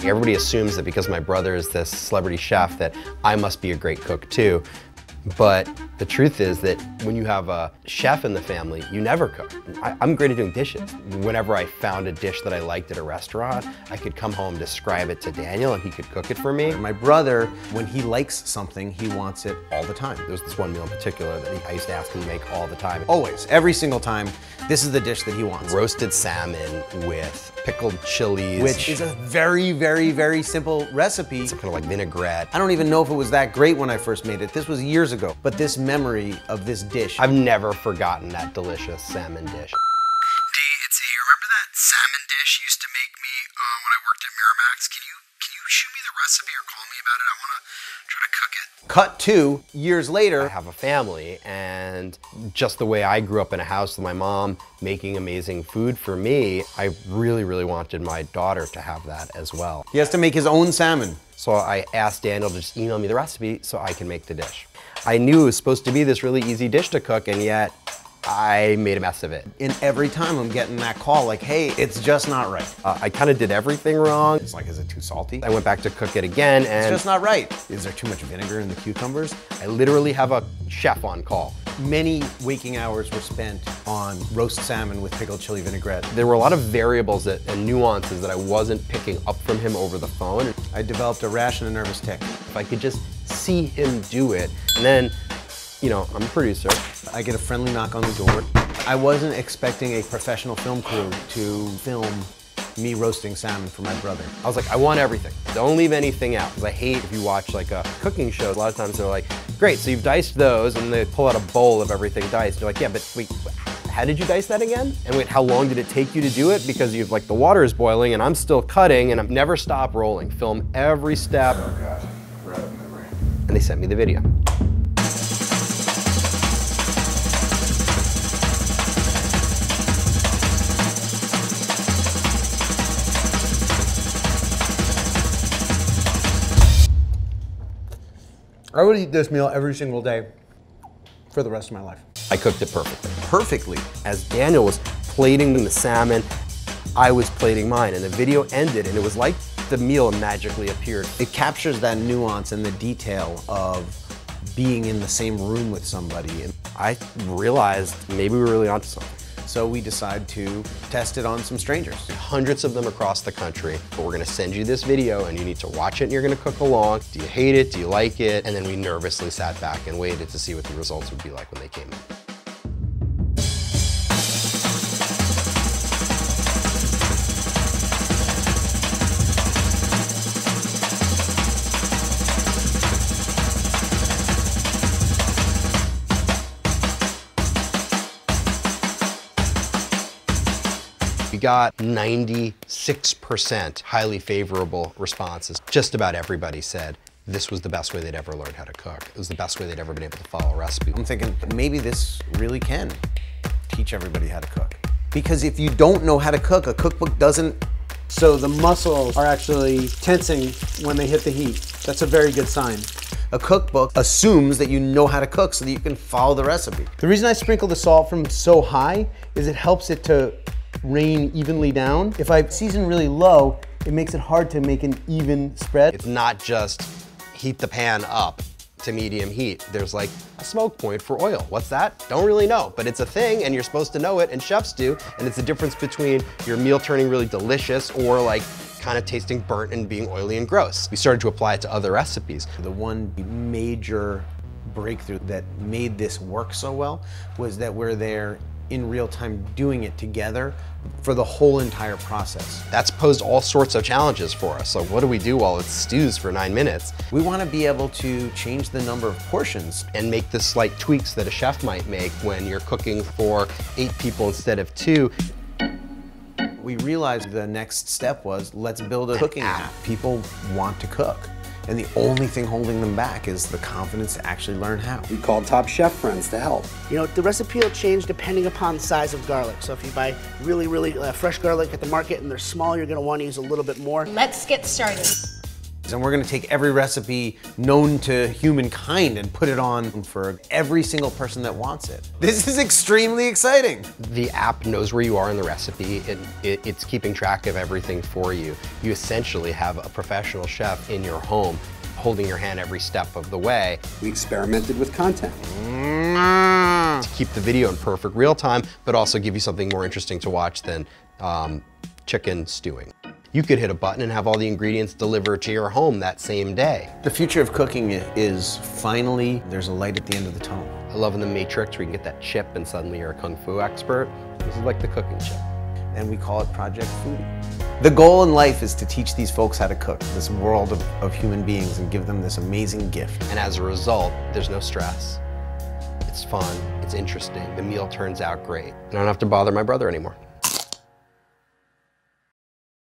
Everybody assumes that because my brother is this celebrity chef that I must be a great cook too. But the truth is that when you have a chef in the family, you never cook. I'm great at doing dishes. Whenever I found a dish that I liked at a restaurant, I could come home, describe it to Daniel, and he could cook it for me. My brother, when he likes something, he wants it all the time. There was this one meal in particular that I used to ask him to make all the time. Always, every single time, this is the dish that he wants. Roasted salmon with pickled chilies. Which is a very, very, very simple recipe. It's kind of like vinaigrette. I don't even know if it was that great when I first made it. This was years ago. But this memory of this dish. I've never forgotten that delicious salmon dish. Dee, it's you remember that salmon dish you used to make me when I worked at Miramax? Can you shoot me the recipe or call me about it? I want to try to cook it. Cut to years later. I have a family, and just the way I grew up in a house with my mom making amazing food for me, I really, really wanted my daughter to have that as well. He has to make his own salmon. So I asked Daniel to just email me the recipe so I can make the dish. I knew it was supposed to be this really easy dish to cook, and yet I made a mess of it. And every time I'm getting that call like, hey, it's just not right. I kind of did everything wrong. It's like, is it too salty? I went back to cook it again, and It's just not right. Is there too much vinegar in the cucumbers? I literally have a chef on call. Many waking hours were spent on roast salmon with pickled chili vinaigrette. There were a lot of variables and nuances that I wasn't picking up from him over the phone. I developed a rash and a nervous tic. If I could just see him do it, and then, you know, I'm a producer. I get a friendly knock on the door. I wasn't expecting a professional film crew to film me roasting salmon for my brother. I was like, I want everything. Don't leave anything out. Because I hate if you watch like a cooking show, a lot of times they're like, great, so you've diced those, and they pull out a bowl of everything diced. You're like, yeah, but wait, how did you dice that again? And wait, how long did it take you to do it? Because you've like the water is boiling and I'm still cutting, and I've never stop rolling. Film every step. Oh God, we're out of memory. And they sent me the video. I would eat this meal every single day for the rest of my life. I cooked it perfectly. Perfectly. As Daniel was plating the salmon, I was plating mine, and the video ended, and it was like the meal magically appeared. It captures that nuance and the detail of being in the same room with somebody. And I realized maybe we were really onto something. so we decide to test it on some strangers. Hundreds of them across the country, but we're gonna send you this video and you need to watch it and you're gonna cook along. Do you hate it? Do you like it? And then we nervously sat back and waited to see what the results would be like when they came in. We got 96% highly favorable responses. Just about everybody said this was the best way they'd ever learned how to cook. It was the best way they'd ever been able to follow a recipe. I'm thinking maybe this really can teach everybody how to cook. Because if you don't know how to cook, a cookbook doesn't. So the muscles are actually tensing when they hit the heat. That's a very good sign. A cookbook assumes that you know how to cook so that you can follow the recipe. The reason I sprinkle the salt from so high is it helps it to rain evenly down. If I season really low, it makes it hard to make an even spread. It's not just heat the pan up to medium heat. There's like a smoke point for oil. What's that? Don't really know, but it's a thing and you're supposed to know it, and chefs do, and it's the difference between your meal turning really delicious or like kind of tasting burnt and being oily and gross. We started to apply it to other recipes. The one major breakthrough that made this work so well was that we're there in real time doing it together for the whole entire process. That's posed all sorts of challenges for us. So what do we do while it stews for 9 minutes? We want to be able to change the number of portions and make the slight tweaks that a chef might make when you're cooking for 8 people instead of 2. We realized the next step was, let's build a cooking app. People want to cook, and the only thing holding them back is the confidence to actually learn how. We called top chef friends to help. You know, the recipe will change depending upon the size of garlic. So if you buy really fresh garlic at the market and they're small, you're gonna want to use a little bit more. Let's get started. And we're gonna take every recipe known to humankind and put it on for every single person that wants it. This is extremely exciting. The app knows where you are in the recipe. It's keeping track of everything for you. You essentially have a professional chef in your home holding your hand every step of the way. We experimented with content. To keep the video in perfect real time, but also give you something more interesting to watch than chicken stewing. You could hit a button and have all the ingredients delivered to your home that same day. The future of cooking is finally, there's a light at the end of the tunnel. I love in the Matrix where you can get that chip and suddenly you're a Kung Fu expert. This is like the cooking chip. And we call it Project Foodie. The goal in life is to teach these folks how to cook, this world of human beings, and give them this amazing gift. And as a result, there's no stress. It's fun, it's interesting, the meal turns out great. I don't have to bother my brother anymore.